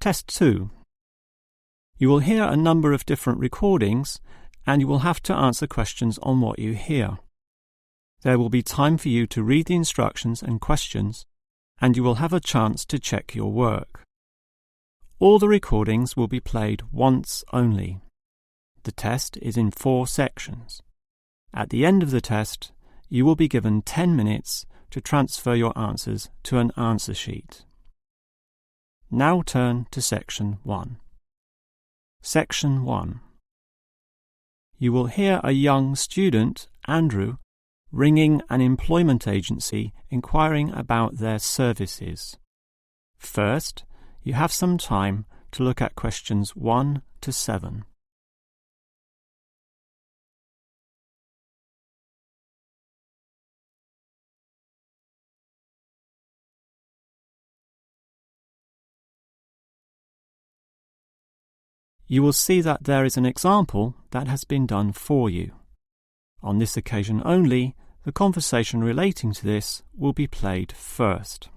Test 2. You will hear a number of different recordings, and you will have to answer questions on what you hear. There will be time for you to read the instructions and questions, and you will have a chance to check your work. All the recordings will be played once only. The test is in 4 sections. At the end of the test, you will be given 10 minutes to transfer your answers to an answer sheet. Now turn to Section 1. Section 1. You will hear a young student, Andrew, ringing an employment agency inquiring about their services. First, you have some time to look at questions 1 to 7. You will see that there is an example that has been done for you. On this occasion only, the conversation relating to this will be played first.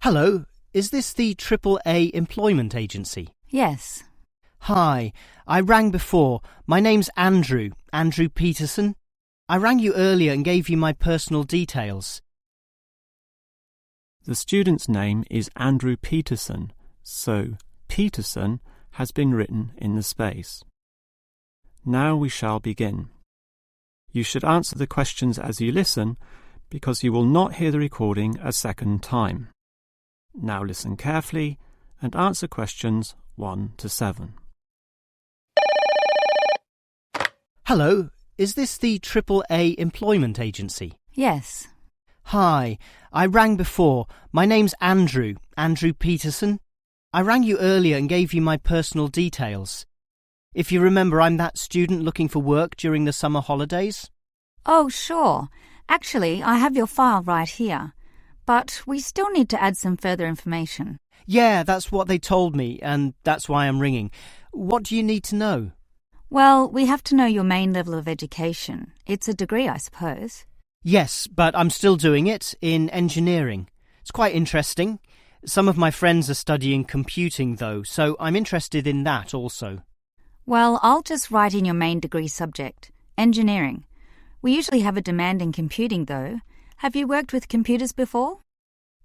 Hello, is this the AAA employment agency? Yes. Hi, I rang before. My name's Andrew Peterson. I rang you earlier and gave you my personal details. The student's name is Andrew Peterson, so Peterson has been written in the space. Now we shall begin. You should answer the questions as you listen, because you will not hear the recording a second time. Now listen carefully and answer questions 1 to 7. Hello, is this the AAA employment agency? Yes. Hi, I rang before. My name's Andrew Peterson. I rang you earlier and gave you my personal details. If you remember, I'm that student looking for work during the summer holidays. Oh, sure. Actually, I have your file right here. But we still need to add some further information. Yeah, that's what they told me, and that's why I'm ringing. What do you need to know? Well, we have to know your main level of education. It's a degree, I suppose. Yes, but I'm still doing it in engineering. It's quite interesting. Some of my friends are studying computing, though, so I'm interested in that also. Well, I'll just write in your main degree subject, engineering. We usually have a demand in computing, though. Have you worked with computers before?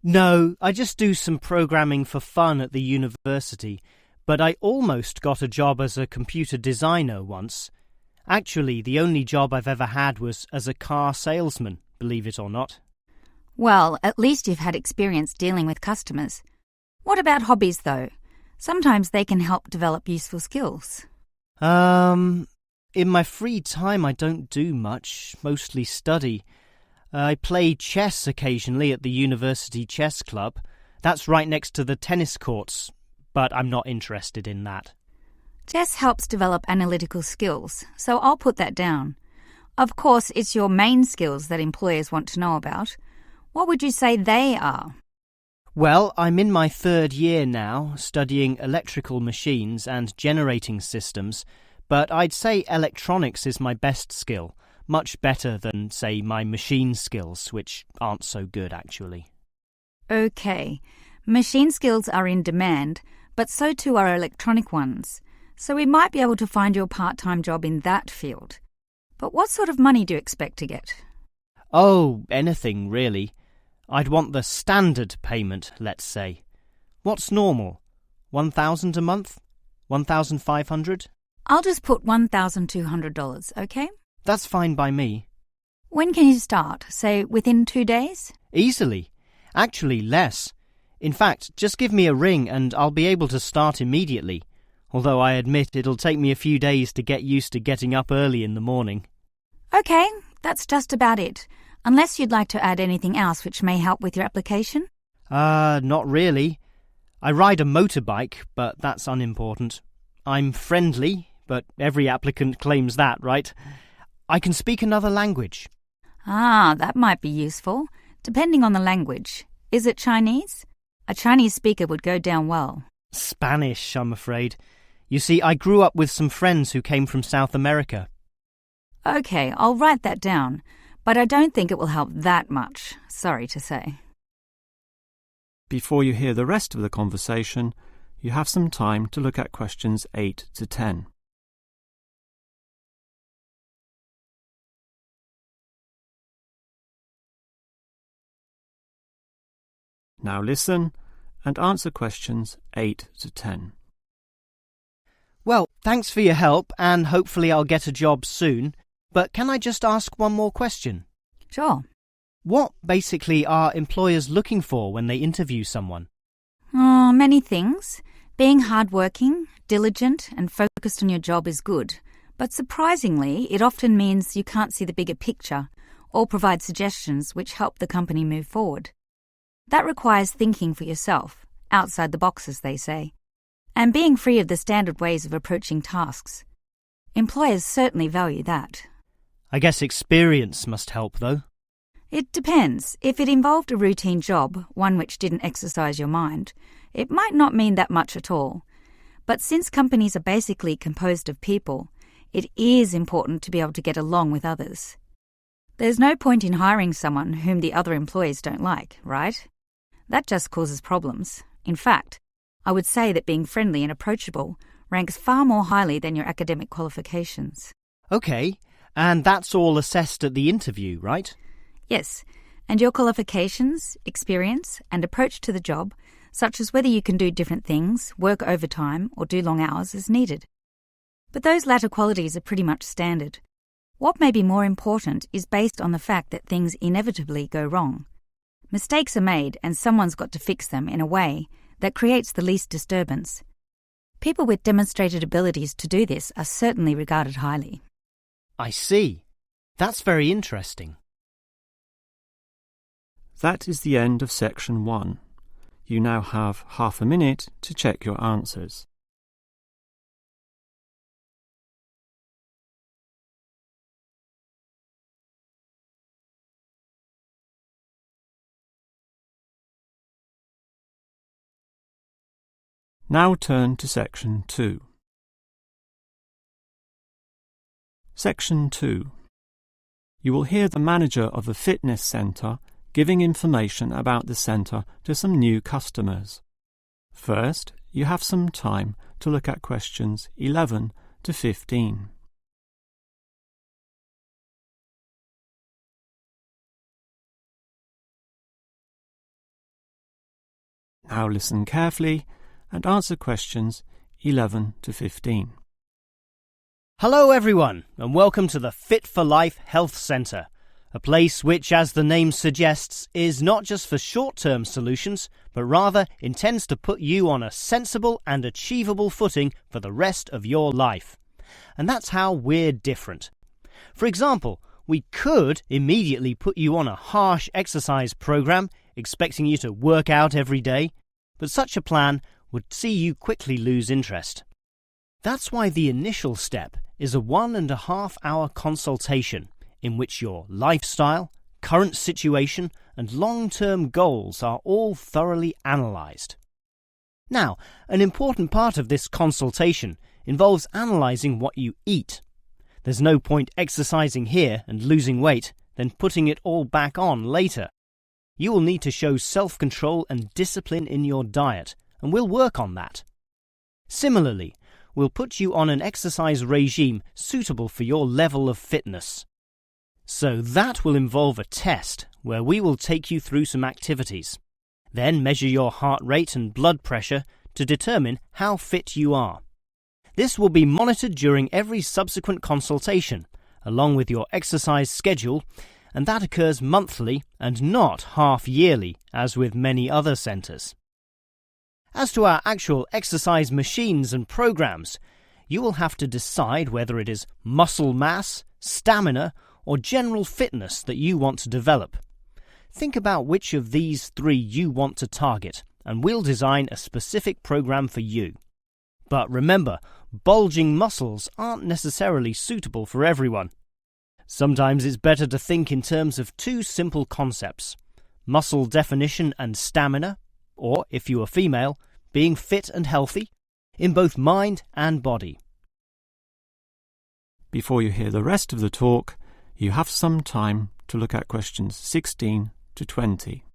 No, I just do some programming for fun at the university, but I almost got a job as a computer designer once. Actually, the only job I've ever had was as a car salesman, believe it or not. Well, at least you've had experience dealing with customers. What about hobbies, though? Sometimes they can help develop useful skills. In my free time I don't do much, mostly study. I play chess occasionally at the university chess club. That's right next to the tennis courts, but I'm not interested in that. Chess helps develop analytical skills, so I'll put that down. Of course, it's your main skills that employers want to know about. What would you say they are? Well, I'm in my 3rd year now, studying electrical machines and generating systems, but I'd say electronics is my best skill, much better than, say, my machine skills, which aren't so good, actually. OK. Machine skills are in demand, but so too are electronic ones. So we might be able to find you a part-time job in that field. But what sort of money do you expect to get? Oh, anything, really. I'd want the standard payment, let's say. What's normal? 1,000 a month? 1,500? I'll just put $1,200, OK? That's fine by me. When can you start? Say, within 2 days? Easily. Actually, less. In fact, just give me a ring and I'll be able to start immediately. Although I admit it'll take me a few days to get used to getting up early in the morning. OK, that's just about it. Unless you'd like to add anything else which may help with your application? Not really. I ride a motorbike, but that's unimportant. I'm friendly, but every applicant claims that, right? I can speak another language. Ah, that might be useful, depending on the language. Is it Chinese? A Chinese speaker would go down well. Spanish, I'm afraid. You see, I grew up with some friends who came from South America. OK, I'll write that down. But I don't think it will help that much, sorry to say. Before you hear the rest of the conversation, you have some time to look at questions 8 to 10. Now listen and answer questions 8 to 10. Well, thanks for your help, and hopefully I'll get a job soon. But can I just ask one more question? Sure. What basically are employers looking for when they interview someone? Oh, many things. Being hardworking, diligent, and focused on your job is good. But surprisingly, it often means you can't see the bigger picture or provide suggestions which help the company move forward. That requires thinking for yourself, outside the box, as they say, and being free of the standard ways of approaching tasks. Employers certainly value that. I guess experience must help, though. It depends. If it involved a routine job, one which didn't exercise your mind, it might not mean that much at all. But since companies are basically composed of people, it is important to be able to get along with others. There's no point in hiring someone whom the other employees don't like, right? That just causes problems. In fact, I would say that being friendly and approachable ranks far more highly than your academic qualifications. Okay, and that's all assessed at the interview, right? Yes, and your qualifications, experience, and approach to the job, such as whether you can do different things, work overtime, or do long hours, is needed. But those latter qualities are pretty much standard. What may be more important is based on the fact that things inevitably go wrong. Mistakes are made, and someone's got to fix them in a way that creates the least disturbance. People with demonstrated abilities to do this are certainly regarded highly. I see. That's very interesting. That is the end of section 1. You now have half a minute to check your answers. Now turn to section 2. Section 2. You will hear the manager of the fitness centre giving information about the centre to some new customers. First, you have some time to look at questions 11 to 15. Now listen carefully and answer questions 11 to 15. Hello everyone, and welcome to the Fit for Life Health Centre, a place which, as the name suggests, is not just for short-term solutions, but rather intends to put you on a sensible and achievable footing for the rest of your life. And that's how we're different. For example, we could immediately put you on a harsh exercise program, expecting you to work out every day, but such a plan would see you quickly lose interest. That's why the initial step is a 1.5 hour consultation in which your lifestyle, current situation, and long-term goals are all thoroughly analysed. Now, an important part of this consultation involves analysing what you eat. There's no point exercising here and losing weight, then putting it all back on later. You will need to show self-control and discipline in your diet, and we'll work on that. Similarly, we'll put you on an exercise regime suitable for your level of fitness. So that will involve a test where we will take you through some activities, then measure your heart rate and blood pressure to determine how fit you are. This will be monitored during every subsequent consultation, along with your exercise schedule, and that occurs monthly and not half-yearly, as with many other centres. As to our actual exercise machines and programs, you will have to decide whether it is muscle mass, stamina, or general fitness that you want to develop. Think about which of these 3 you want to target, and we'll design a specific program for you. But remember, bulging muscles aren't necessarily suitable for everyone. Sometimes it's better to think in terms of 2 simple concepts: muscle definition and stamina, or, if you are female, being fit and healthy, in both mind and body. Before you hear the rest of the talk, you have some time to look at questions 16 to 20.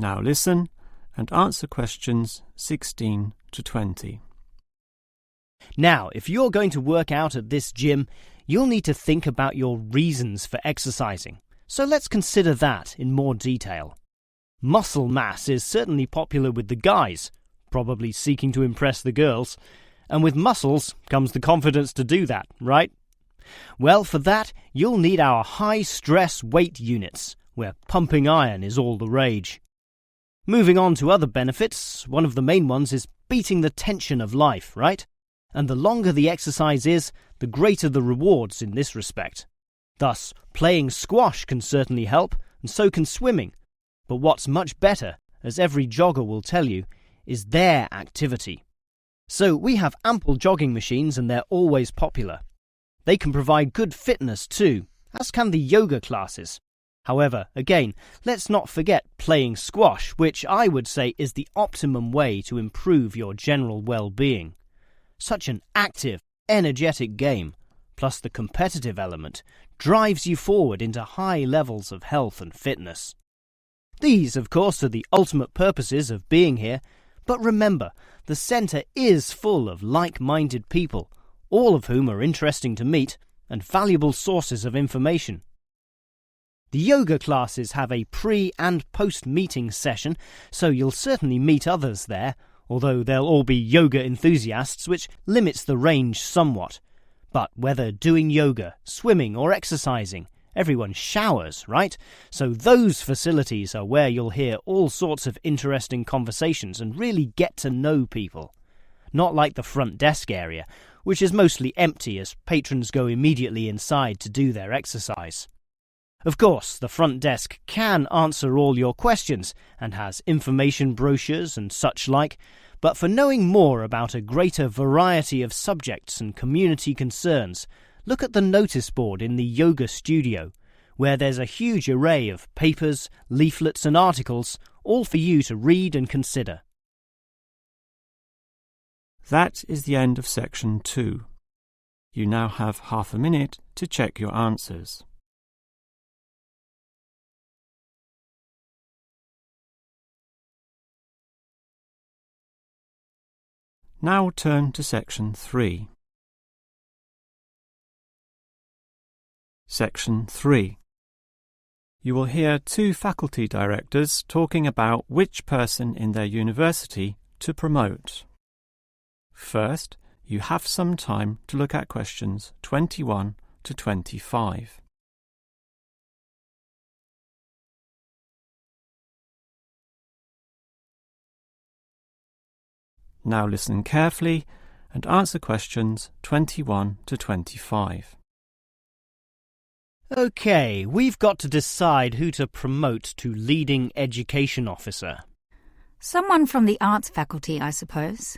Now listen and answer questions 16 to 20. Now, if you're going to work out at this gym, you'll need to think about your reasons for exercising. So let's consider that in more detail. Muscle mass is certainly popular with the guys, probably seeking to impress the girls. And with muscles comes the confidence to do that, right? Well, for that, you'll need our high-stress weight units, where pumping iron is all the rage. Moving on to other benefits, one of the main ones is beating the tension of life, right? And the longer the exercise is, the greater the rewards in this respect. Thus, playing squash can certainly help, and so can swimming. But what's much better, as every jogger will tell you, is their activity. So we have ample jogging machines and they're always popular. They can provide good fitness too, as can the yoga classes. However, again, let's not forget playing squash, which I would say is the optimum way to improve your general well-being. Such an active, energetic game, plus the competitive element, drives you forward into high levels of health and fitness. These, of course, are the ultimate purposes of being here, but remember, the centre is full of like-minded people, all of whom are interesting to meet and valuable sources of information. The yoga classes have a pre- and post-meeting session, so you'll certainly meet others there, although they'll all be yoga enthusiasts, which limits the range somewhat. But whether doing yoga, swimming or exercising, everyone showers, right? So those facilities are where you'll hear all sorts of interesting conversations and really get to know people. Not like the front desk area, which is mostly empty as patrons go immediately inside to do their exercise. Of course, the front desk can answer all your questions and has information brochures and such like, but for knowing more about a greater variety of subjects and community concerns, look at the notice board in the yoga studio, where there's a huge array of papers, leaflets and articles, all for you to read and consider. That is the end of section 2. You now have half a minute to check your answers. Now turn to section 3. Section 3. You will hear 2 faculty directors talking about which person in their university to promote. First, you have some time to look at questions 21 to 25. Now listen carefully and answer questions 21 to 25. OK, we've got to decide who to promote to leading education officer. Someone from the arts faculty, I suppose.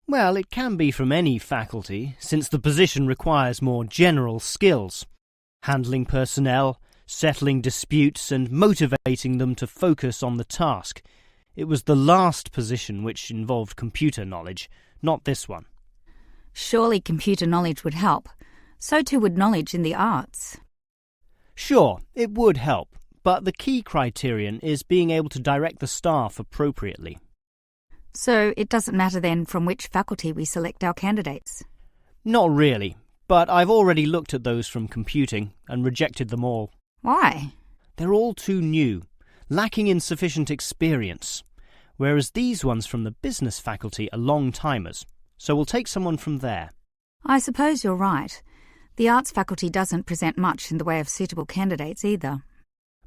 Well, it can be from any faculty, since the position requires more general skills. Handling personnel, settling disputes and motivating them to focus on the task. It was the last position which involved computer knowledge, not this one. Surely computer knowledge would help. So too would knowledge in the arts. Sure, it would help, but the key criterion is being able to direct the staff appropriately. So it doesn't matter then from which faculty we select our candidates? Not really, but I've already looked at those from computing and rejected them all. Why? They're all too new, lacking in sufficient experience, whereas these ones from the business faculty are long-timers, so we'll take someone from there. I suppose you're right. The arts faculty doesn't present much in the way of suitable candidates either.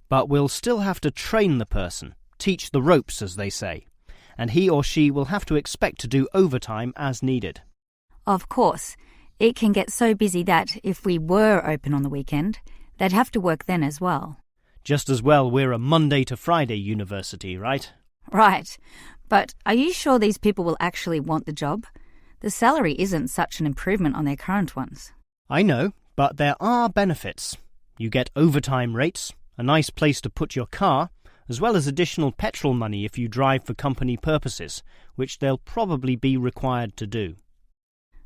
But we'll still have to train the person, teach the ropes, as they say, and he or she will have to expect to do overtime as needed. Of course, it can get so busy that if we were open on the weekend, they'd have to work then as well. Just as well we're a Monday to Friday university, right? Right. But are you sure these people will actually want the job? The salary isn't such an improvement on their current ones. I know, but there are benefits. You get overtime rates, a nice place to put your car, as well as additional petrol money if you drive for company purposes, which they'll probably be required to do.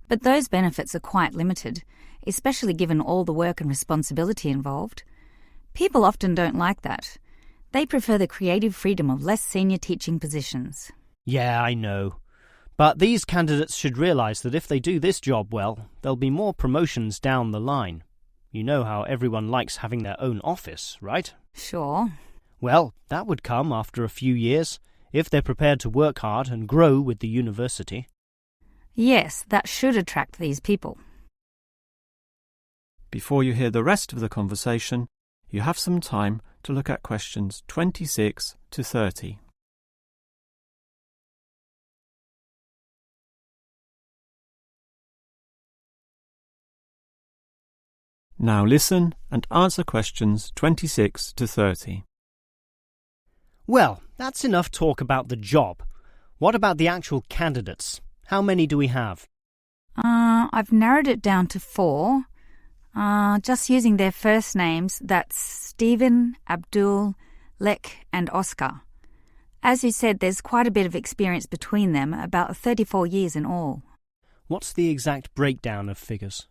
But those benefits are quite limited, especially given all the work and responsibility involved. People often don't like that. They prefer the creative freedom of less senior teaching positions. Yeah, I know. But these candidates should realise that if they do this job well, there'll be more promotions down the line. You know how everyone likes having their own office, right? Sure. Well, that would come after a few years, if they're prepared to work hard and grow with the university. Yes, that should attract these people. Before you hear the rest of the conversation, you have some time to look at questions 26 to 30. Now listen and answer questions 26 to 30. Well, that's enough talk about the job. What about the actual candidates? How many do we have? I've narrowed it down to 4. Just using their first names, that's Stephen, Abdul, Lek and Oscar. As you said, there's quite a bit of experience between them, about 34 years in all. What's the exact breakdown of figures?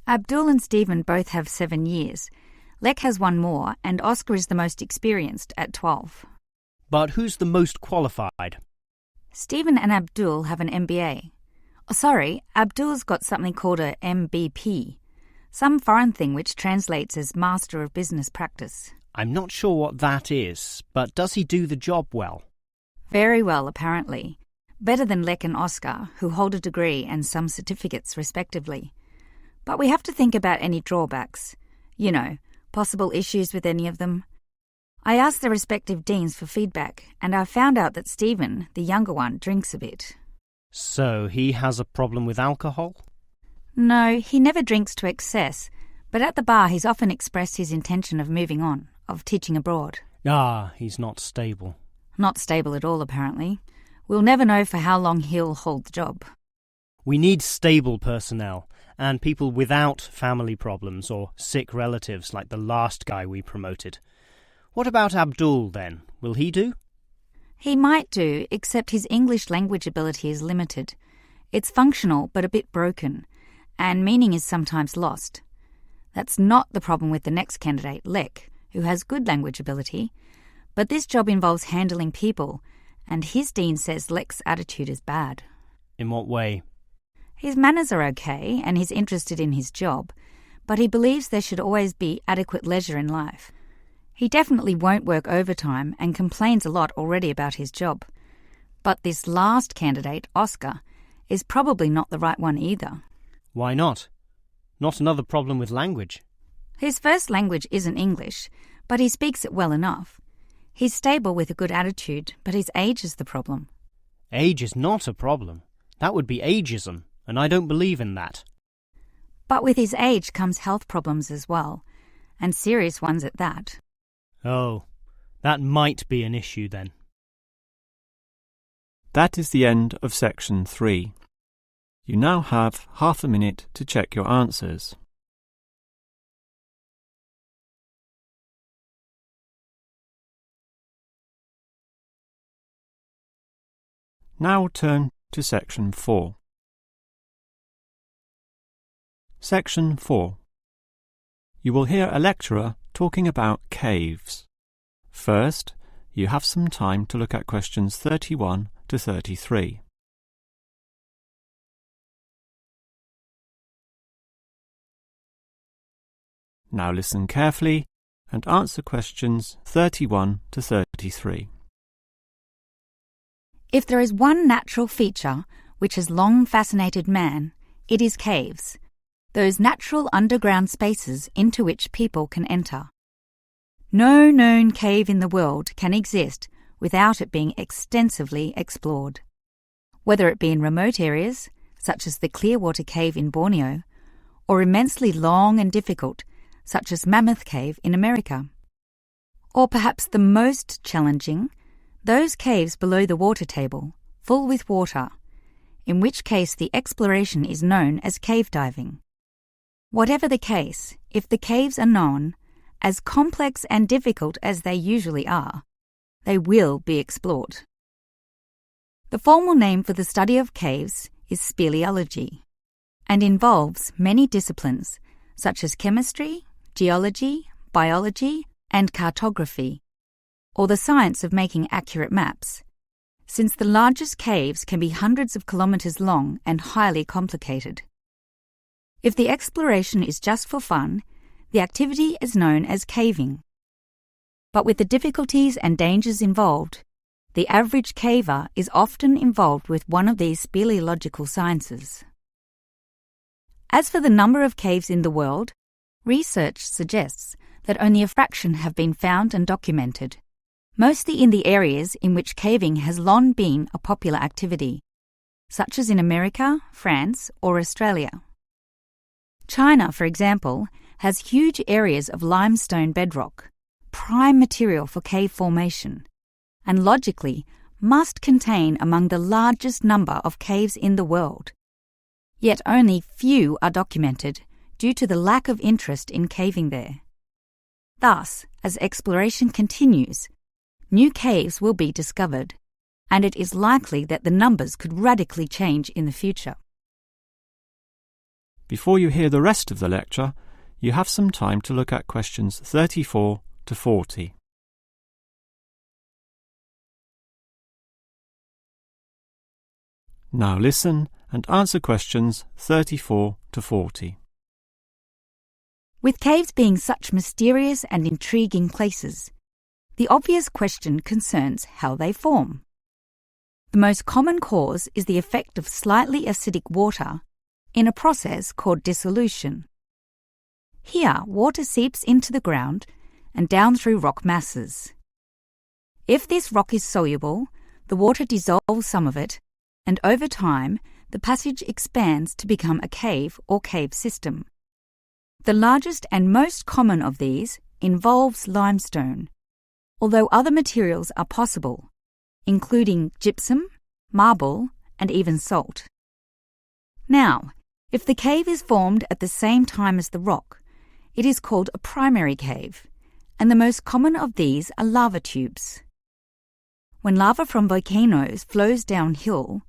Abdul and Stephen both have 7 years. Lek has 1 more, and Oscar is the most experienced at 12. But who's the most qualified? Stephen and Abdul have an MBA. Oh, sorry, Abdul's got something called a MBP, some foreign thing which translates as Master of Business Practice. I'm not sure what that is, but does he do the job well? Very well, apparently. Better than Lek and Oscar, who hold a degree and some certificates respectively. But we have to think about any drawbacks. You know, possible issues with any of them. I asked the respective deans for feedback, and I found out that Stephen, the younger one, drinks a bit. So he has a problem with alcohol? No, he never drinks to excess, but at the bar he's often expressed his intention of moving on, of teaching abroad. He's not stable. Not stable at all, apparently. We'll never know for how long he'll hold the job. We need stable personnel, and people without family problems or sick relatives like the last guy we promoted. What about Abdul, then? Will he do? He might do, except his English language ability is limited. It's functional, but a bit broken, and meaning is sometimes lost. That's not the problem with the next candidate, Lek, who has good language ability, but this job involves handling people, and his dean says Lek's attitude is bad. In what way? His manners are okay, and he's interested in his job, but he believes there should always be adequate leisure in life. He definitely won't work overtime and complains a lot already about his job. But this last candidate, Oscar, is probably not the right one either. Why not? Not another problem with language. His first language isn't English, but he speaks it well enough. He's stable with a good attitude, but his age is the problem. Age is not a problem. That would be ageism, and I don't believe in that. But with his age comes health problems as well, and serious ones at that. Oh, that might be an issue then. That is the end of section 3. You now have half a minute to check your answers. Now turn to section 4. Section 4. You will hear a lecturer talking about caves. First, you have some time to look at questions 31 to 33. Now listen carefully and answer questions 31 to 33. If there is one natural feature which has long fascinated man, it is caves, those natural underground spaces into which people can enter. No known cave in the world can exist without it being extensively explored. Whether it be in remote areas, such as the Clearwater Cave in Borneo, or immensely long and difficult, such as Mammoth Cave in America. Or perhaps the most challenging, those caves below the water table, full with water, in which case the exploration is known as cave diving. Whatever the case, if the caves are known, as complex and difficult as they usually are, they will be explored. The formal name for the study of caves is speleology, and involves many disciplines such as chemistry, geology, biology, and cartography. or the science of making accurate maps, since the largest caves can be hundreds of kilometres long and highly complicated. If the exploration is just for fun, the activity is known as caving. But with the difficulties and dangers involved, the average caver is often involved with one of these speleological sciences. As for the number of caves in the world, research suggests that only a fraction have been found and documented, mostly in the areas in which caving has long been a popular activity, such as in America, France, or Australia. China, for example, has huge areas of limestone bedrock, prime material for cave formation, and logically must contain among the largest number of caves in the world. Yet only few are documented due to the lack of interest in caving there. Thus, as exploration continues, new caves will be discovered, and it is likely that the numbers could radically change in the future. Before you hear the rest of the lecture, you have some time to look at questions 34 to 40. Now listen and answer questions 34 to 40. With caves being such mysterious and intriguing places, the obvious question concerns how they form. The most common cause is the effect of slightly acidic water in a process called dissolution. Here, water seeps into the ground and down through rock masses. If this rock is soluble, the water dissolves some of it, and over time, the passage expands to become a cave or cave system. The largest and most common of these involves limestone, although other materials are possible, including gypsum, marble, and even salt. Now, if the cave is formed at the same time as the rock, it is called a primary cave, and the most common of these are lava tubes. When lava from volcanoes flows downhill,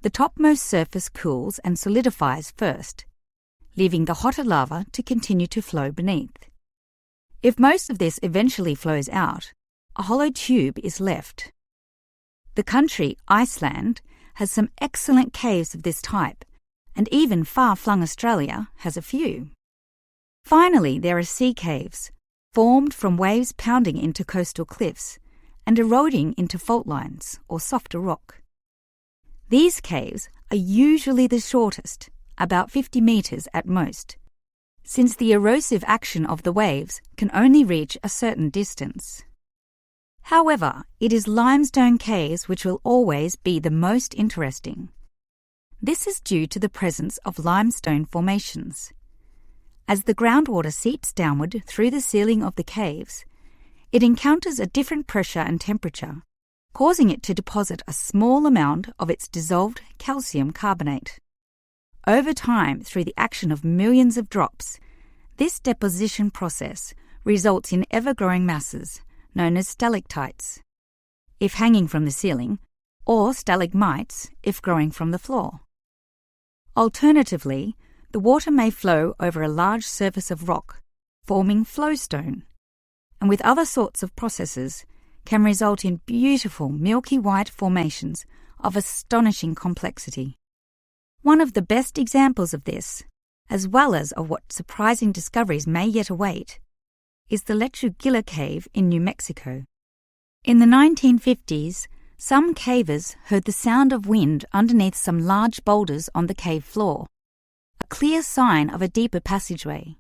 the topmost surface cools and solidifies first, leaving the hotter lava to continue to flow beneath. If most of this eventually flows out, a hollow tube is left. The country, Iceland, has some excellent caves of this type, and even far-flung Australia has a few. Finally, there are sea caves, formed from waves pounding into coastal cliffs and eroding into fault lines or softer rock. These caves are usually the shortest, about 50 metres at most, since the erosive action of the waves can only reach a certain distance. However, it is limestone caves which will always be the most interesting. This is due to the presence of limestone formations. As the groundwater seeps downward through the ceiling of the caves, it encounters a different pressure and temperature, causing it to deposit a small amount of its dissolved calcium carbonate. Over time, through the action of millions of drops, this deposition process results in ever-growing masses, known as stalactites, if hanging from the ceiling, or stalagmites, if growing from the floor. Alternatively, the water may flow over a large surface of rock, forming flowstone, and with other sorts of processes, can result in beautiful milky white formations of astonishing complexity. One of the best examples of this, as well as of what surprising discoveries may yet await, is the Lechuguilla Cave in New Mexico. In the 1950s, some cavers heard the sound of wind underneath some large boulders on the cave floor, a clear sign of a deeper passageway.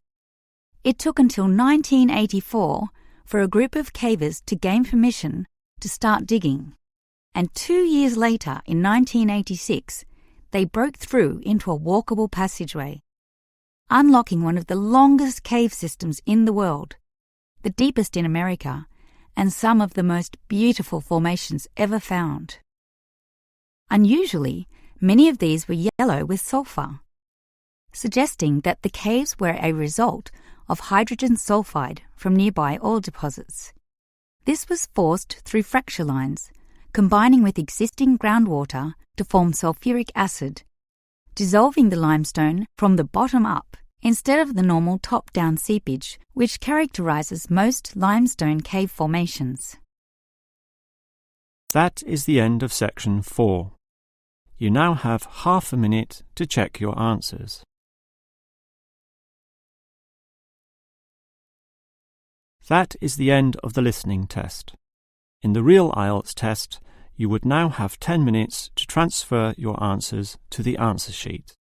It took until 1984 for a group of cavers to gain permission to start digging, and 2 years later, in 1986, they broke through into a walkable passageway, unlocking one of the longest cave systems in the world, the deepest in America, and some of the most beautiful formations ever found. Unusually, many of these were yellow with sulfur, suggesting that the caves were a result of hydrogen sulfide from nearby oil deposits. This was forced through fracture lines, combining with existing groundwater to form sulfuric acid, dissolving the limestone from the bottom up instead of the normal top-down seepage which characterizes most limestone cave formations. That is the end of section 4. You now have half a minute to check your answers. That is the end of the listening test. In the real IELTS test, you would now have 10 minutes to transfer your answers to the answer sheet.